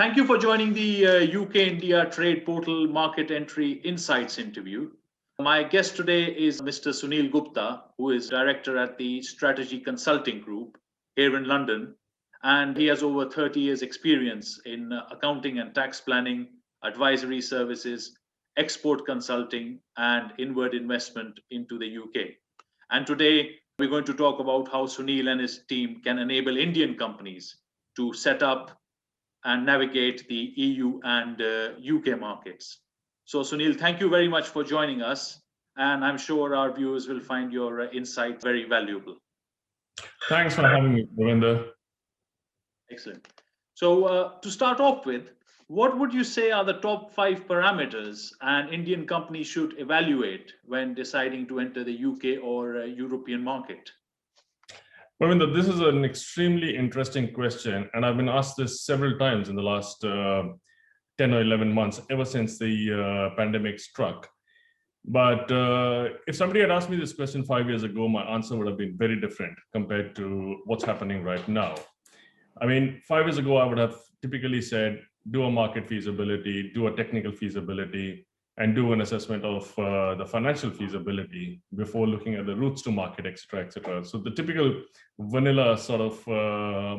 Thank you for joining the UK-India Trade Portal Market Entry Insights interview. My guest today is Mr. Sunil Gupta, who is director at the Strategy Consulting Group here in London. And he has over 30 years experience in accounting and tax planning, advisory services, export consulting, and inward investment into the UK. And today, we're going to talk about how Sunil and his team can enable Indian companies to set up and navigate the EU and UK markets. So Sunil, thank you very much for joining us. And I'm sure our viewers will find your insight very valuable. Thanks for having me, Ravinder. Excellent. So to start off with, what would you say are the top 5 parameters an Indian company should evaluate when deciding to enter the UK or European market? Ravinder, this is an extremely interesting question, and I've been asked this several times in the last 10 or 11 months, ever since the pandemic struck. But if somebody had asked me this question 5 years ago, my answer would have been very different compared to what's happening right now. I mean, 5 years ago, I would have typically said, do a market feasibility, do a technical feasibility, and do an assessment of the financial feasibility before looking at the routes to market, et cetera, et cetera. So the typical vanilla sort of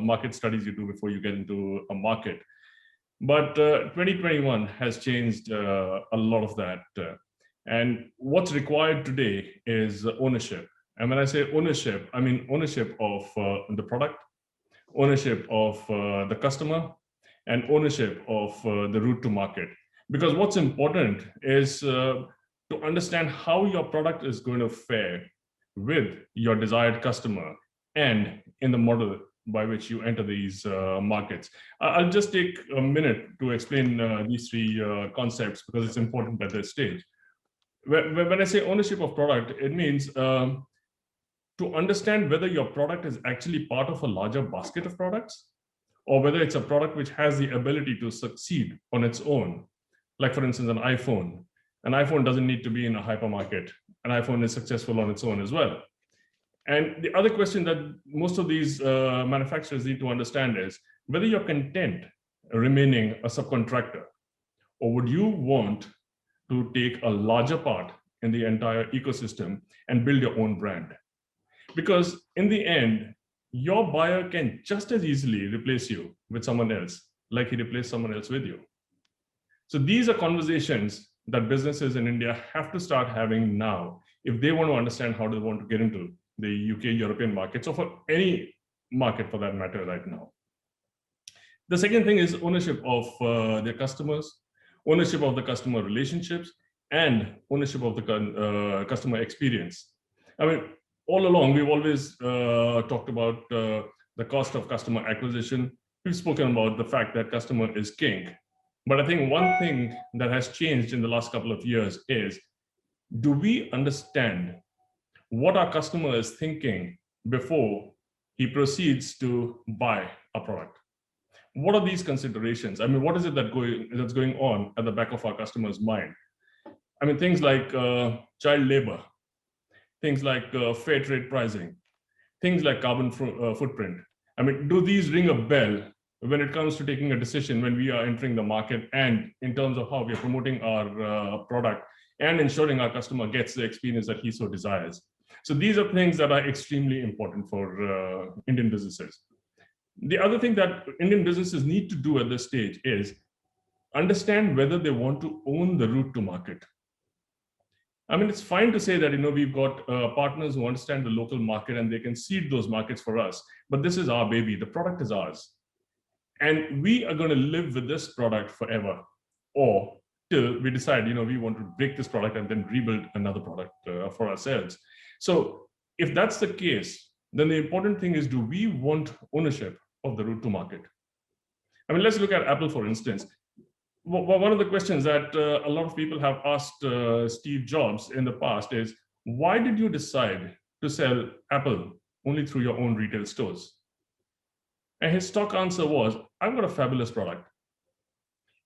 market studies you do before you get into a market. But 2021 has changed a lot of that. And what's required today is ownership. And when I say ownership, I mean ownership of the product, ownership of the customer, and ownership of the route to market. Because what's important is to understand how your product is going to fare with your desired customer and in the model by which you enter these markets. I'll just take a minute to explain these 3 concepts because it's important at this stage. When I say ownership of product, it means to understand whether your product is actually part of a larger basket of products or whether it's a product which has the ability to succeed on its own. Like for instance, an iPhone. An iPhone doesn't need to be in a hypermarket. An iPhone is successful on its own as well. And the other question that most of these manufacturers need to understand is whether you're content remaining a subcontractor, or would you want to take a larger part in the entire ecosystem and build your own brand? Because in the end, your buyer can just as easily replace you with someone else, like he replaced someone else with you. So these are conversations that businesses in India have to start having now if they want to understand how they want to get into the UK, European markets, or for any market for that matter right now. The second thing is ownership of their customers, ownership of the customer relationships, and ownership of the customer experience. I mean, all along, we've always talked about the cost of customer acquisition. We've spoken about the fact that customer is king. But I think one thing that has changed in the last couple of years is, do we understand what our customer is thinking before he proceeds to buy a product? What are these considerations? I mean, what is it that's going on at the back of our customer's mind? I mean, things like child labor, things like fair trade pricing, things like carbon footprint. I mean, do these ring a bell when it comes to taking a decision when we are entering the market and in terms of how we are promoting our product and ensuring our customer gets the experience that he so desires? So these are things that are extremely important for Indian businesses. The other thing that Indian businesses need to do at this stage is understand whether they want to own the route to market. I mean, it's fine to say that, we've got partners who understand the local market and they can seed those markets for us, but this is our baby. The product is ours. And we are going to live with this product forever, or till we decide, we want to break this product and then rebuild another product for ourselves. So if that's the case, then the important thing is, do we want ownership of the route to market? I mean, let's look at Apple, for instance. One of the questions that a lot of people have asked Steve Jobs in the past is, why did you decide to sell Apple only through your own retail stores? And his stock answer was, I've got a fabulous product.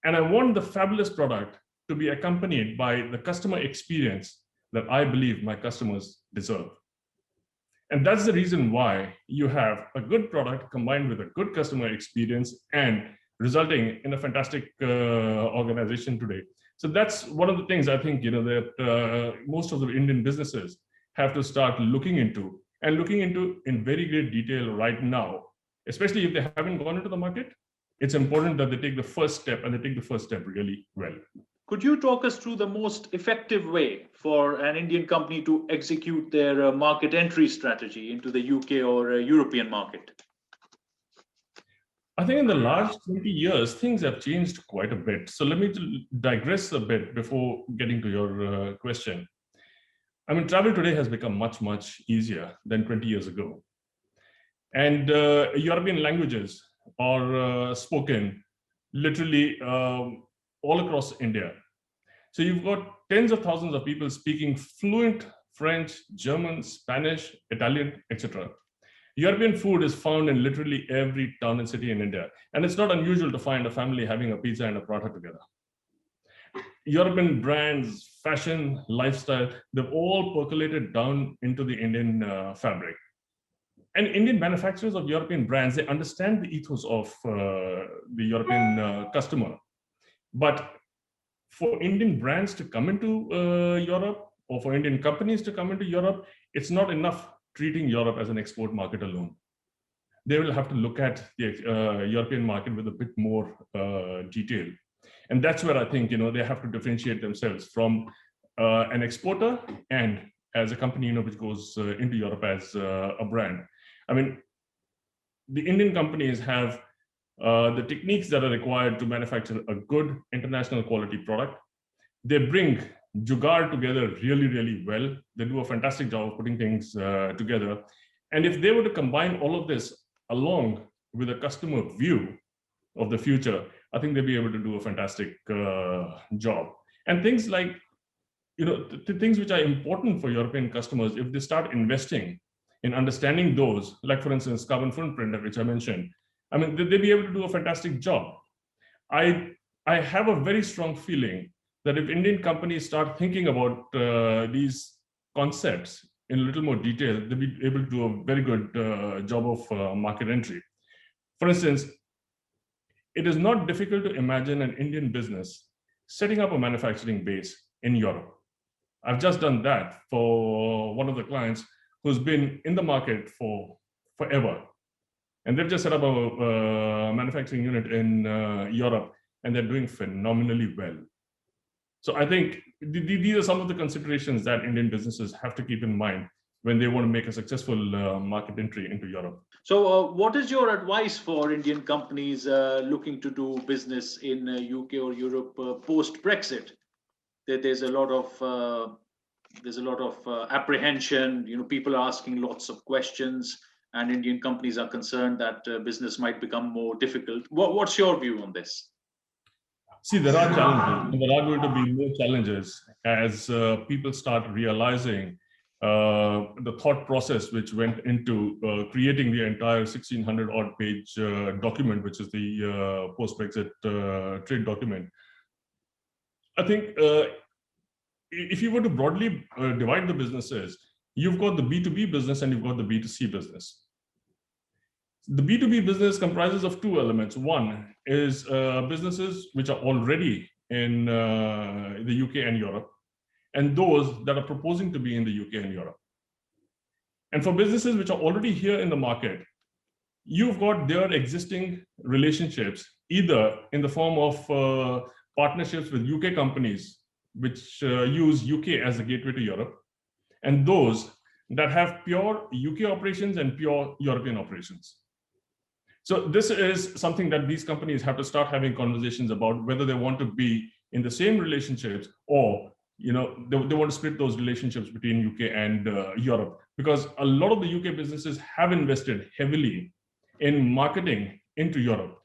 And I want the fabulous product to be accompanied by the customer experience that I believe my customers deserve. And that's the reason why you have a good product combined with a good customer experience and resulting in a fantastic organization today. So that's one of the things I think, that most of the Indian businesses have to start looking into in very great detail right now, especially if they haven't gone into the market. It's important that they take the first step, and they take the first step really well. Could you talk us through the most effective way for an Indian company to execute their market entry strategy into the UK or European market? I think in the last 20 years, things have changed quite a bit. So let me digress a bit before getting to your question. I mean, travel today has become much, much easier than 20 years ago. And European languages are spoken literally all across India. So you've got tens of thousands of people speaking fluent French, German, Spanish, Italian, etc. European food is found in literally every town and city in India. And it's not unusual to find a family having a pizza and a paratha together. European brands, fashion, lifestyle, they've all percolated down into the Indian fabric. And Indian manufacturers of European brands, they understand the ethos of the European customer. But for Indian brands to come into Europe, or for Indian companies to come into Europe, it's not enough treating Europe as an export market alone. They will have to look at the European market with a bit more detail. And that's where I think they have to differentiate themselves from an exporter and as a company which goes into Europe as a brand. I mean, the Indian companies have the techniques that are required to manufacture a good international quality product. They bring jugaad together really, really well. They do a fantastic job of putting things together. And if they were to combine all of this along with a customer view of the future, I think they'll be able to do a fantastic job. And things like, the things which are important for European customers, if they start investing in understanding those, like for instance, carbon footprint, which I mentioned, I mean, they'll be able to do a fantastic job. I have a very strong feeling that if Indian companies start thinking about these concepts in a little more detail, they'll be able to do a very good job of market entry. For instance, it is not difficult to imagine an Indian business setting up a manufacturing base in Europe. I've just done that for one of the clients who's been in the market for forever. And they've just set up a manufacturing unit in Europe, and they're doing phenomenally well. So I think these are some of the considerations that Indian businesses have to keep in mind when they want to make a successful market entry into Europe. So what is your advice for Indian companies looking to do business in UK or Europe post-Brexit? There's a lot of apprehension. People are asking lots of questions, and Indian companies are concerned that business might become more difficult. What's your view on this? See, there are challenges, and there are going to be more challenges as people start realizing the thought process which went into creating the entire 1,600 odd page document, which is the post-Brexit trade document. I think if you were to broadly divide the businesses, you've got the B2B business and you've got the B2C business. The B2B business comprises of two elements. One is businesses which are already in the UK and Europe, and those that are proposing to be in the UK and Europe. And for businesses which are already here in the market, you've got their existing relationships, either in the form of partnerships with UK companies, which use UK as a gateway to Europe, and those that have pure UK operations and pure European operations. So this is something that these companies have to start having conversations about, whether they want to be in the same relationships or they want to split those relationships between UK and Europe, because a lot of the UK businesses have invested heavily in marketing into Europe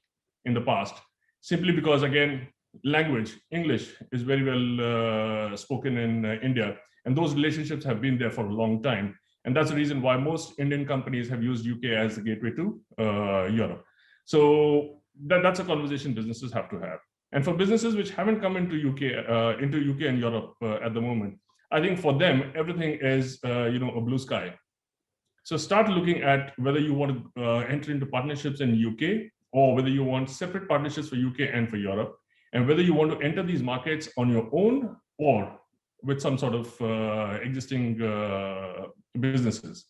in the past, simply because, again, language, English, is very well spoken in India, and those relationships have been there for a long time. And that's the reason why most Indian companies have used UK as a gateway to Europe. So that's a conversation businesses have to have. And for businesses which haven't come into UK and Europe at the moment, I think for them, everything is a blue sky. So start looking at whether you want to enter into partnerships in UK or whether you want separate partnerships for UK and for Europe, and whether you want to enter these markets on your own or with some sort of existing businesses.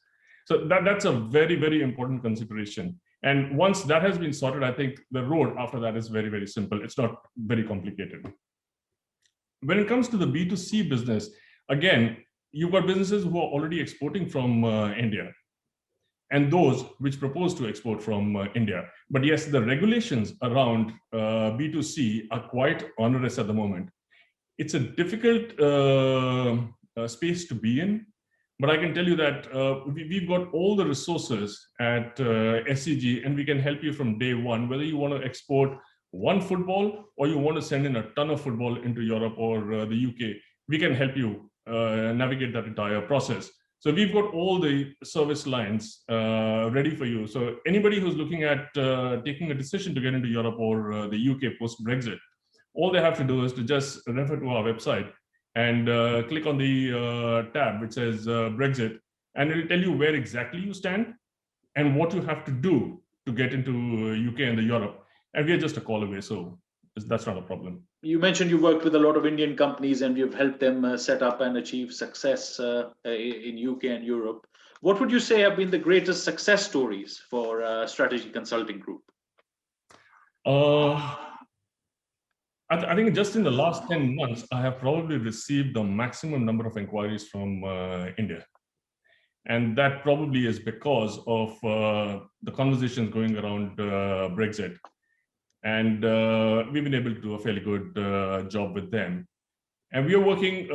So that's a very, very important consideration. And once that has been sorted, I think the road after that is very, very simple. It's not very complicated. When it comes to the B2C business, again, you've got businesses who are already exporting from India, and those which propose to export from India. But yes, the regulations around B2C are quite onerous at the moment. It's a difficult space to be in, but I can tell you that we've got all the resources at SCG, and we can help you from day one, whether you want to export one football or you want to send in a ton of football into Europe or the UK. We can help you navigate that entire process. So we've got all the service lines ready for you. So anybody who's looking at taking a decision to get into Europe or the UK post-Brexit, all they have to do is to just refer to our website and click on the tab which says Brexit, and it'll tell you where exactly you stand and what you have to do to get into UK and the Europe. And we are just a call away, so that's not a problem. You mentioned you worked with a lot of Indian companies and you've helped them set up and achieve success in UK and Europe. What would you say have been the greatest success stories for Strategy Consulting Group? I think just in the last 10 months, I have probably received the maximum number of inquiries from India. And that probably is because of the conversations going around Brexit. And we've been able to do a fairly good job with them. And we are working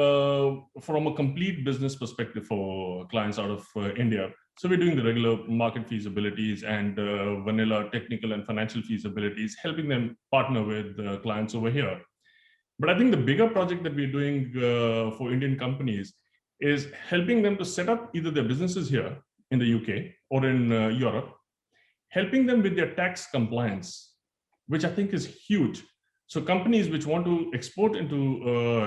from a complete business perspective for clients out of India. So we're doing the regular market feasibilities and vanilla technical and financial feasibilities, helping them partner with clients over here. But I think the bigger project that we're doing for Indian companies is helping them to set up either their businesses here in the UK or in Europe, helping them with their tax compliance, which I think is huge. So companies which want to export into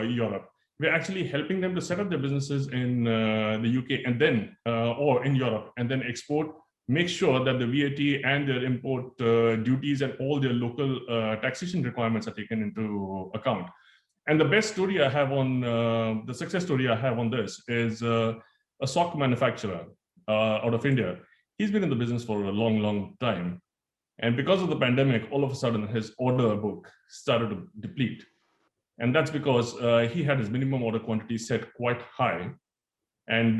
Europe, we're actually helping them to set up their businesses in the UK and then, or in Europe, and then export, make sure that the VAT and their import duties and all their local taxation requirements are taken into account. And the best story I have on, the success story I have on this is a sock manufacturer out of India. He's been in the business for a long, long time. And because of the pandemic, all of a sudden his order book started to deplete. And that's because he had his minimum order quantity set quite high. And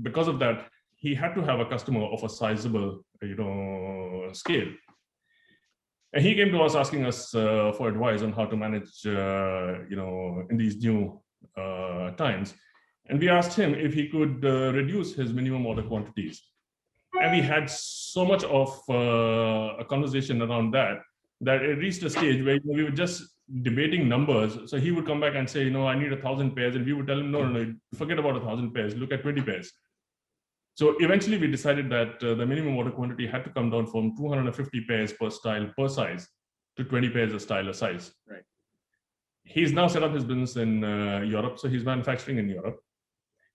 because of that, he had to have a customer of a sizable, scale. And he came to us asking us for advice on how to manage, in these new times. And we asked him if he could reduce his minimum order quantities. And we had so much of a conversation around that it reached a stage where we were just debating numbers. So he would come back and say, I need 1,000 pairs. And we would tell him, no, forget about 1,000 pairs, look at 20 pairs. So eventually we decided that the minimum order quantity had to come down from 250 pairs per style per size to 20 pairs a style a size. Right. He's now set up his business in Europe. So he's manufacturing in Europe.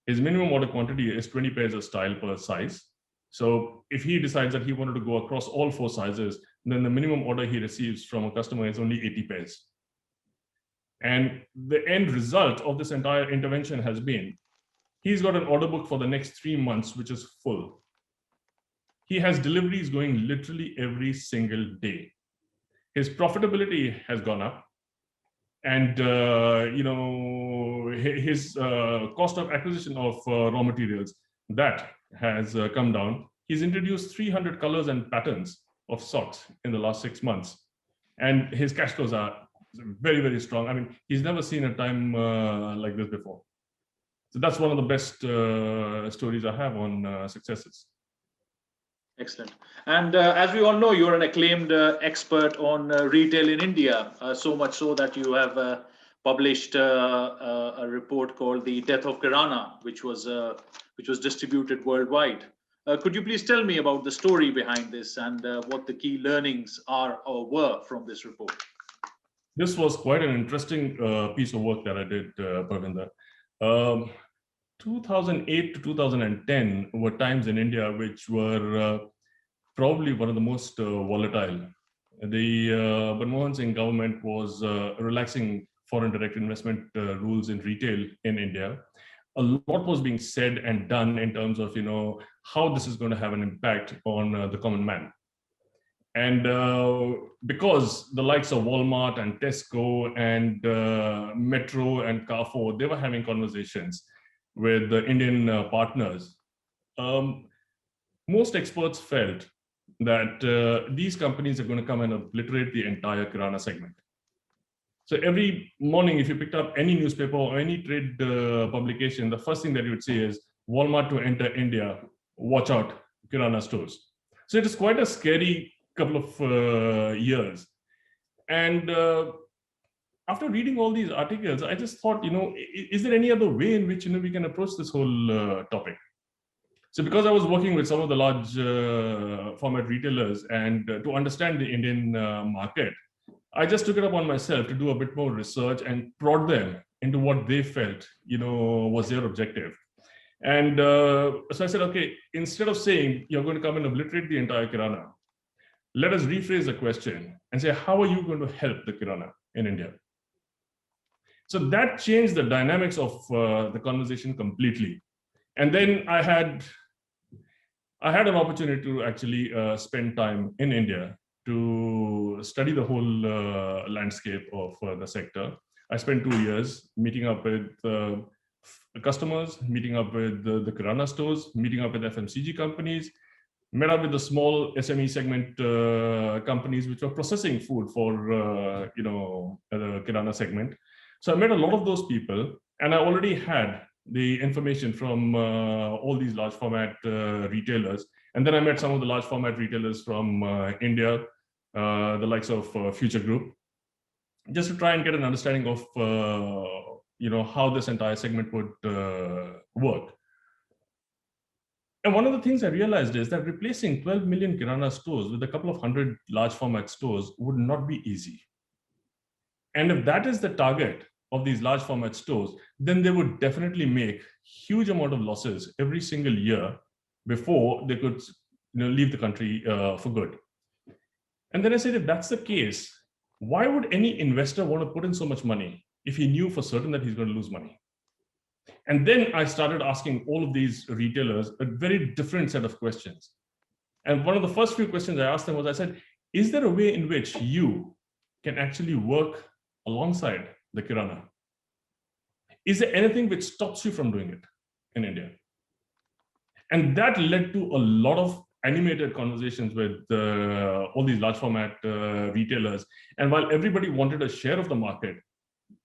His minimum order quantity is 20 pairs a style per size. So if he decides that he wanted to go across all 4 sizes, then the minimum order he receives from a customer is only 80 pairs. And the end result of this entire intervention has been, he's got an order book for the next 3 months, which is full. He has deliveries going literally every single day. His profitability has gone up. And his cost of acquisition of raw materials, that has come down. He's introduced 300 colors and patterns of socks in the last 6 months. And his cash flows are very, very strong. I mean, he's never seen a time like this before. So that's one of the best stories I have on successes. Excellent. And as we all know, you're an acclaimed expert on retail in India, so much so that you have published a report called The Death of Karunan, which was distributed worldwide. Could you please tell me about the story behind this and what the key learnings are or were from this report? This was quite an interesting piece of work that I did, Parvinder. 2008 to 2010 were times in India which were probably one of the most volatile the Manmohan Singh government was relaxing foreign direct investment rules in retail in India. A lot was being said and done in terms of how this is going to have an impact on the common man. And because the likes of Walmart and Tesco and Metro and Carrefour, they were having conversations with the Indian partners, most experts felt that these companies are going to come and obliterate the entire Kirana segment. So every morning, if you picked up any newspaper or any trade publication, the first thing that you would see is Walmart to enter India, watch out, Kirana stores. So it is quite a scary couple of years. And after reading all these articles, I just thought, is there any other way in which we can approach this whole topic? So because I was working with some of the large format retailers and to understand the Indian market, I just took it upon myself to do a bit more research and prod them into what they felt, was their objective. And so I said, okay, instead of saying you're going to come and obliterate the entire Kirana, let us rephrase the question and say, how are you going to help the Kirana in India? So that changed the dynamics of the conversation completely. And then I had an opportunity to actually spend time in India to study the whole landscape of the sector. I spent 2 years meeting up with customers, meeting up with the Kirana stores, meeting up with FMCG companies, met up with the small SME segment companies which were processing food for the Kirana segment. So I met a lot of those people, and I already had the information from all these large format retailers. And then I met some of the large format retailers from India, the likes of Future Group, just to try and get an understanding of how this entire segment would work. And one of the things I realized is that replacing 12 million Kirana stores with a couple of hundred large format stores would not be easy. And if that is the target of these large format stores, then they would definitely make huge amount of losses every single year before they could leave the country for good. And then I said, if that's the case, why would any investor want to put in so much money if he knew for certain that he's going to lose money? And then I started asking all of these retailers a very different set of questions. And one of the first few questions I asked them was, I said, is there a way in which you can actually work alongside the Kirana? Is there anything which stops you from doing it in India? And that led to a lot of animated conversations with all these large format retailers. And while everybody wanted a share of the market,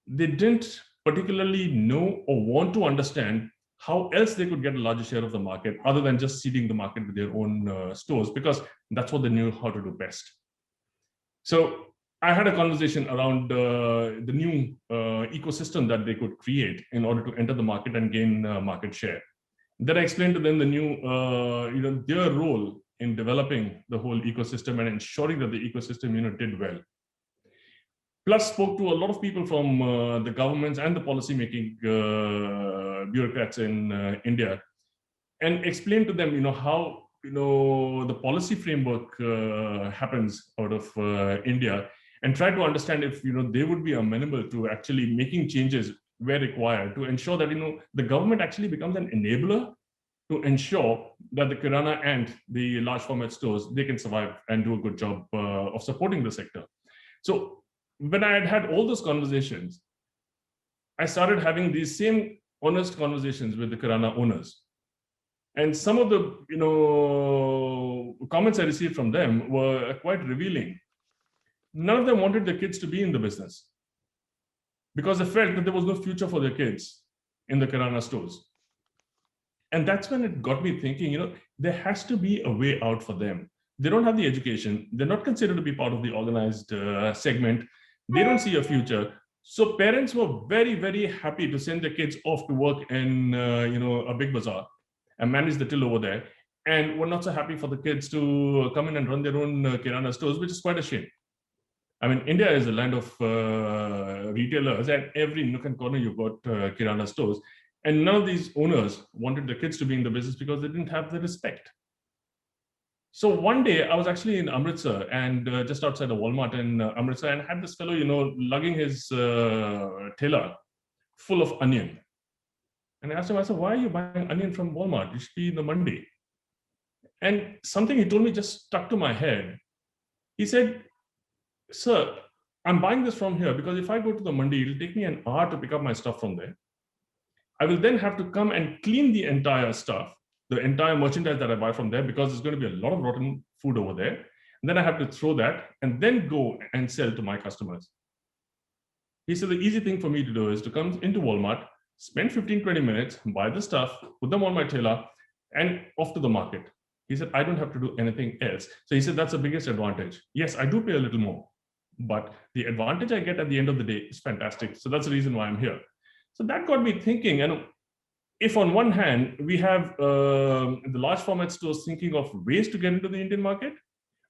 they didn't particularly know or want to understand how else they could get a larger share of the market other than just seeding the market with their own stores, because that's what they knew how to do best. So I had a conversation around the new ecosystem that they could create in order to enter the market and gain market share. Then I explained to them the new, their role in developing the whole ecosystem and ensuring that the ecosystem, did well. Plus, spoke to a lot of people from the governments and the policy-making bureaucrats in India, and explained to them, how the policy framework happens out of India, and try to understand if they would be amenable to actually making changes where required to ensure that the government actually becomes an enabler to ensure that the Kirana and the large format stores, they can survive and do a good job of supporting the sector. So when I had all those conversations, I started having these same honest conversations with the Kirana owners. And some of the comments I received from them were quite revealing. None of them wanted their kids to be in the business because they felt that there was no future for their kids in the Kirana stores. And that's when it got me thinking, there has to be a way out for them. They don't have the education. They're not considered to be part of the organized segment. They don't see a future. So parents were very, very happy to send their kids off to work in, a big bazaar and manage the till over there. And were not so happy for the kids to come in and run their own Kirana stores, which is quite a shame. I mean, India is a land of retailers, and every nook and corner you've got Kirana stores. And none of these owners wanted the kids to be in the business because they didn't have the respect. So one day I was actually in Amritsar and just outside a Walmart in Amritsar, and had this fellow, lugging his trailer full of onion. And I asked him, I said, why are you buying onion from Walmart? You should be in the mandi. And something he told me just stuck to my head. He said, sir, I'm buying this from here because if I go to the mandi, it'll take me an hour to pick up my stuff from there. I will then have to come and clean the entire stuff, the entire merchandise that I buy from there, because there's going to be a lot of rotten food over there. And then I have to throw that and then go and sell to my customers. He said the easy thing for me to do is to come into Walmart, spend 15-20 minutes, buy the stuff, put them on my trailer, and off to the market. He said, I don't have to do anything else. So he said, that's the biggest advantage. Yes, I do pay a little more, but the advantage I get at the end of the day is fantastic. So that's the reason why I'm here. So that got me thinking, and if on one hand, we have the large format stores thinking of ways to get into the Indian market,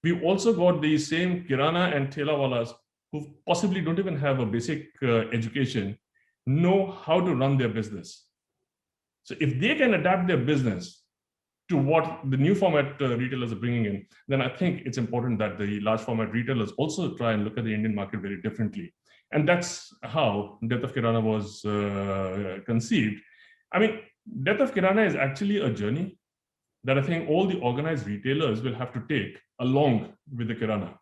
we've also got the same kirana and thelawalas who possibly don't even have a basic education, know how to run their business. So if they can adapt their business to what the new format retailers are bringing in, then I think it's important that the large format retailers also try and look at the Indian market very differently. And that's how Death of Kirana was conceived. I mean, Death of Kirana is actually a journey that I think all the organized retailers will have to take along with the Kirana.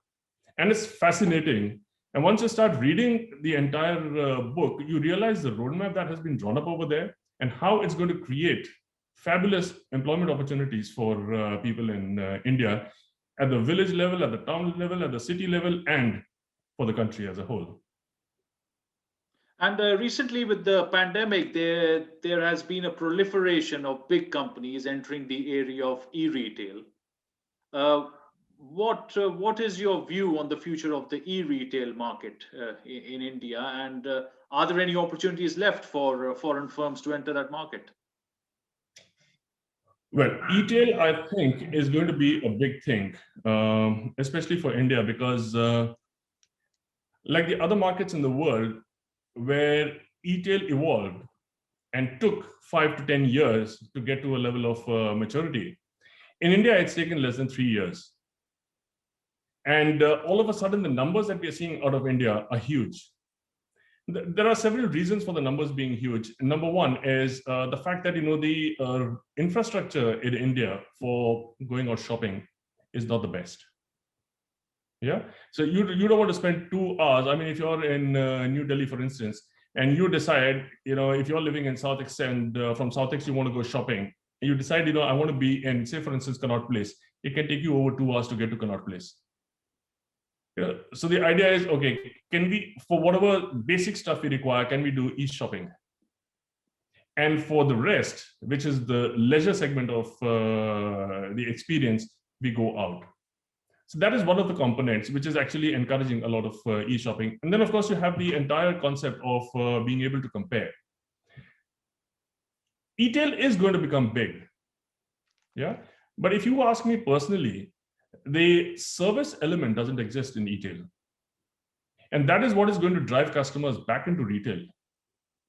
And it's fascinating. And once you start reading the entire book, you realize the roadmap that has been drawn up over there and how it's going to create fabulous employment opportunities for people in India at the village level, at the town level, at the city level, and for the country as a whole. And recently, with the pandemic, there has been a proliferation of big companies entering the area of e-retail. What is your view on the future of the e-retail market in India, and are there any opportunities left for foreign firms to enter that market? Well, e-tail, I think, is going to be a big thing, especially for India, because like the other markets in the world, where e-tail evolved and took 5 to 10 years to get to a level of maturity, in India, it's taken less than 3 years. And all of a sudden, the numbers that we are seeing out of India are huge. There are several reasons for the numbers being huge. Number one is the fact that the infrastructure in India for going out shopping is not the best. Yeah, so you don't want to spend 2 hours. I mean, if you're in New Delhi, for instance, and you decide, if you're living in South Ex and from South Ex you want to go shopping, and you decide, I want to be in, say, for instance, Connaught Place. It can take you over 2 hours to get to Connaught Place. Yeah. So the idea is, okay, can we, for whatever basic stuff we require, can we do e-shopping? And for the rest, which is the leisure segment of the experience, we go out. So that is one of the components, which is actually encouraging a lot of e-shopping. And then, of course, you have the entire concept of being able to compare. E-tail is going to become big. Yeah. But if you ask me personally, the service element doesn't exist in e-tail. And that is what is going to drive customers back into retail.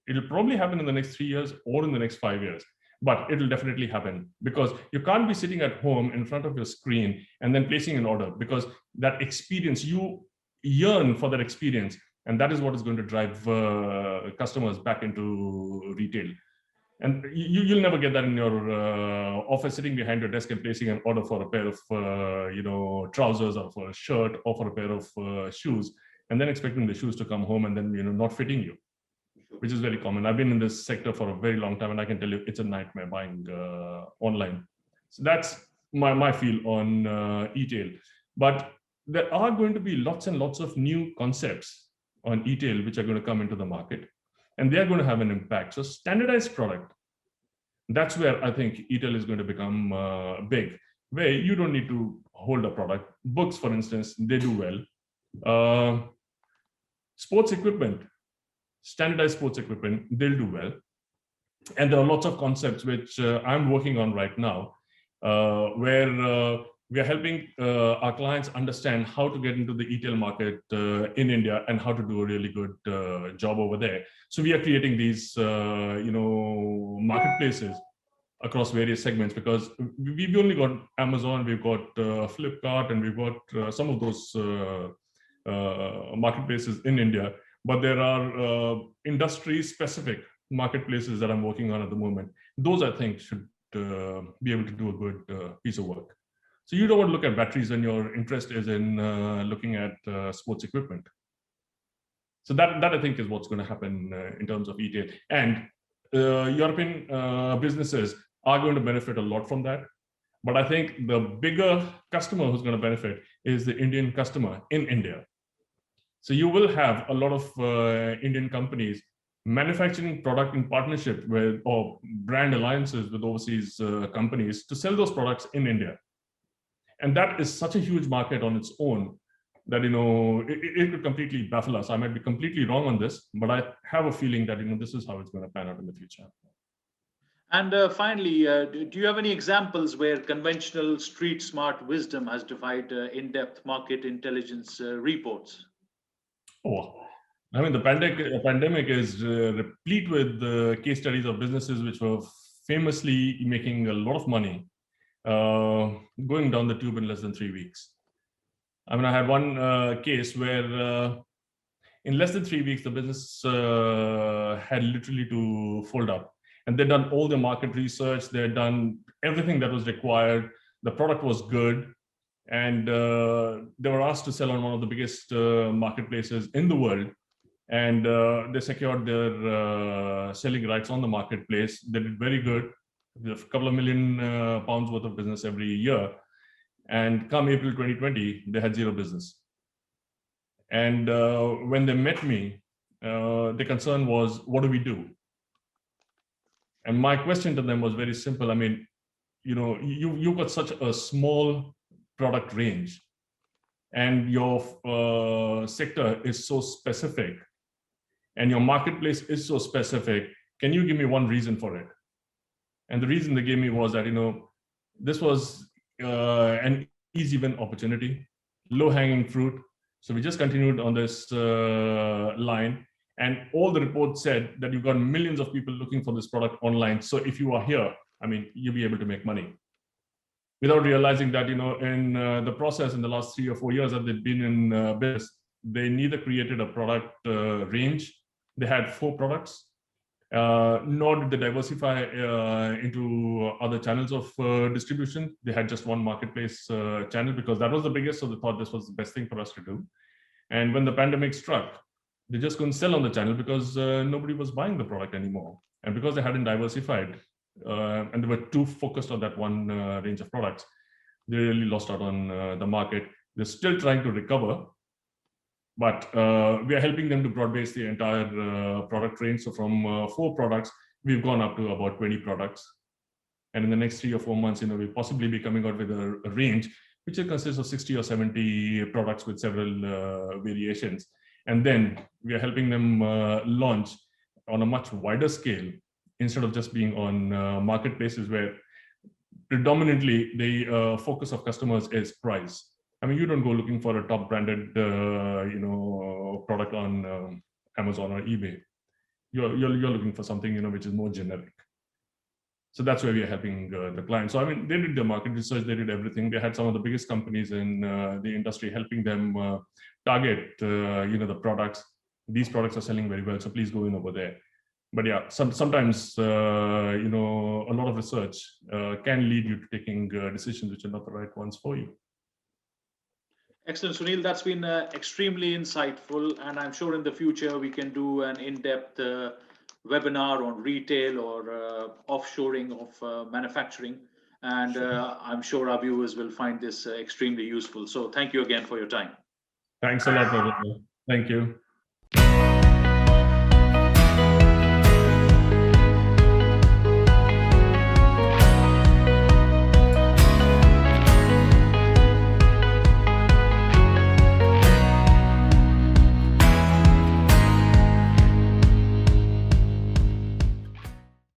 It'll probably happen in the next 3 years or in the next 5 years, but it'll definitely happen, because you can't be sitting at home in front of your screen and then placing an order, because that experience, you yearn for that experience. And that is what is going to drive customers back into retail. And you'll never get that in your office, sitting behind your desk and placing an order for a pair of trousers or for a shirt or for a pair of shoes, and then expecting the shoes to come home and then not fitting you, which is very common. I've been in this sector for a very long time, and I can tell you it's a nightmare buying online. So that's my feel on e-tail. But there are going to be lots and lots of new concepts on e-tail which are going to come into the market, and they are going to have an impact. So standardized product, that's where I think e-tail is going to become big, where you don't need to hold a product. Books, for instance, they do well. Sports equipment, standardized sports equipment, they'll do well. And there are lots of concepts which I'm working on right now, where we are helping our clients understand how to get into the e-tail market in India and how to do a really good job over there. So we are creating these, marketplaces across various segments, because we've only got Amazon, we've got Flipkart, and we've got some of those marketplaces in India. But there are industry-specific marketplaces that I'm working on at the moment. Those, I think, should be able to do a good piece of work. So you don't want to look at batteries when your interest is in looking at sports equipment. So that I think is what's going to happen in terms of retail. And European businesses are going to benefit a lot from that. But I think the bigger customer who's going to benefit is the Indian customer in India. So you will have a lot of Indian companies manufacturing product in partnership with, or brand alliances with overseas companies to sell those products in India. And that is such a huge market on its own that, you know, it could completely baffle us. I might be completely wrong on this, but I have a feeling that, you know, this is how it's going to pan out in the future. And finally, do you have any examples where conventional street smart wisdom has defied in-depth market intelligence reports? Oh, I mean, the pandemic is replete with case studies of businesses which were famously making a lot of money, going down the tube in less than 3 weeks. I mean, I had one case where in less than 3 weeks, the business had literally to fold up. And they'd done all the market research, they had done everything that was required, the product was good, and they were asked to sell on one of the biggest marketplaces in the world. And they secured their selling rights on the marketplace. They did very good, a couple of million pounds worth of business every year. And come April 2020, they had zero business. And when they met me, the concern was, what do we do? And my question to them was very simple. I mean, you know, you've got such a small product range, and your sector is so specific, and your marketplace is so specific. Can you give me one reason for it? And the reason they gave me was that, you know, this was an easy win opportunity, low-hanging fruit. So we just continued on this line. And all the reports said that you've got millions of people looking for this product online. So if you are here, I mean, you'll be able to make money. Without realizing that, you know, in the process in the last 3 or 4 years that they've been in business, they neither created a product range. They had 4 products, nor did they diversify into other channels of distribution. They had just one marketplace channel because that was the biggest. So they thought this was the best thing for us to do. And when the pandemic struck, they just couldn't sell on the channel because nobody was buying the product anymore. And because they hadn't diversified and they were too focused on that one range of products, they really lost out on the market. They're still trying to recover, but we are helping them to broad base the entire product range. So from 4 products, we've gone up to about 20 products. And in the next 3 or 4 months, you know, we'll possibly be coming out with a range which consists of 60 or 70 products with several variations. And then we are helping them launch on a much wider scale instead of just being on marketplaces where predominantly the focus of customers is price. I mean, you don't go looking for a top branded, you know, product on Amazon or eBay. You're looking for something, you know, which is more generic. So that's where we are helping the client. So I mean, they did the market research, they did everything. They had some of the biggest companies in the industry helping them target, you know, the products. These products are selling very well, so please go in over there. But yeah, sometimes, you know, a lot of research can lead you to taking decisions which are not the right ones for you. Excellent, Sunil. That's been extremely insightful. And I'm sure in the future we can do an in-depth webinar on retail or offshoring of manufacturing. And I'm sure our viewers will find this extremely useful. So thank you again for your time. Thanks a lot, Robert. Thank you.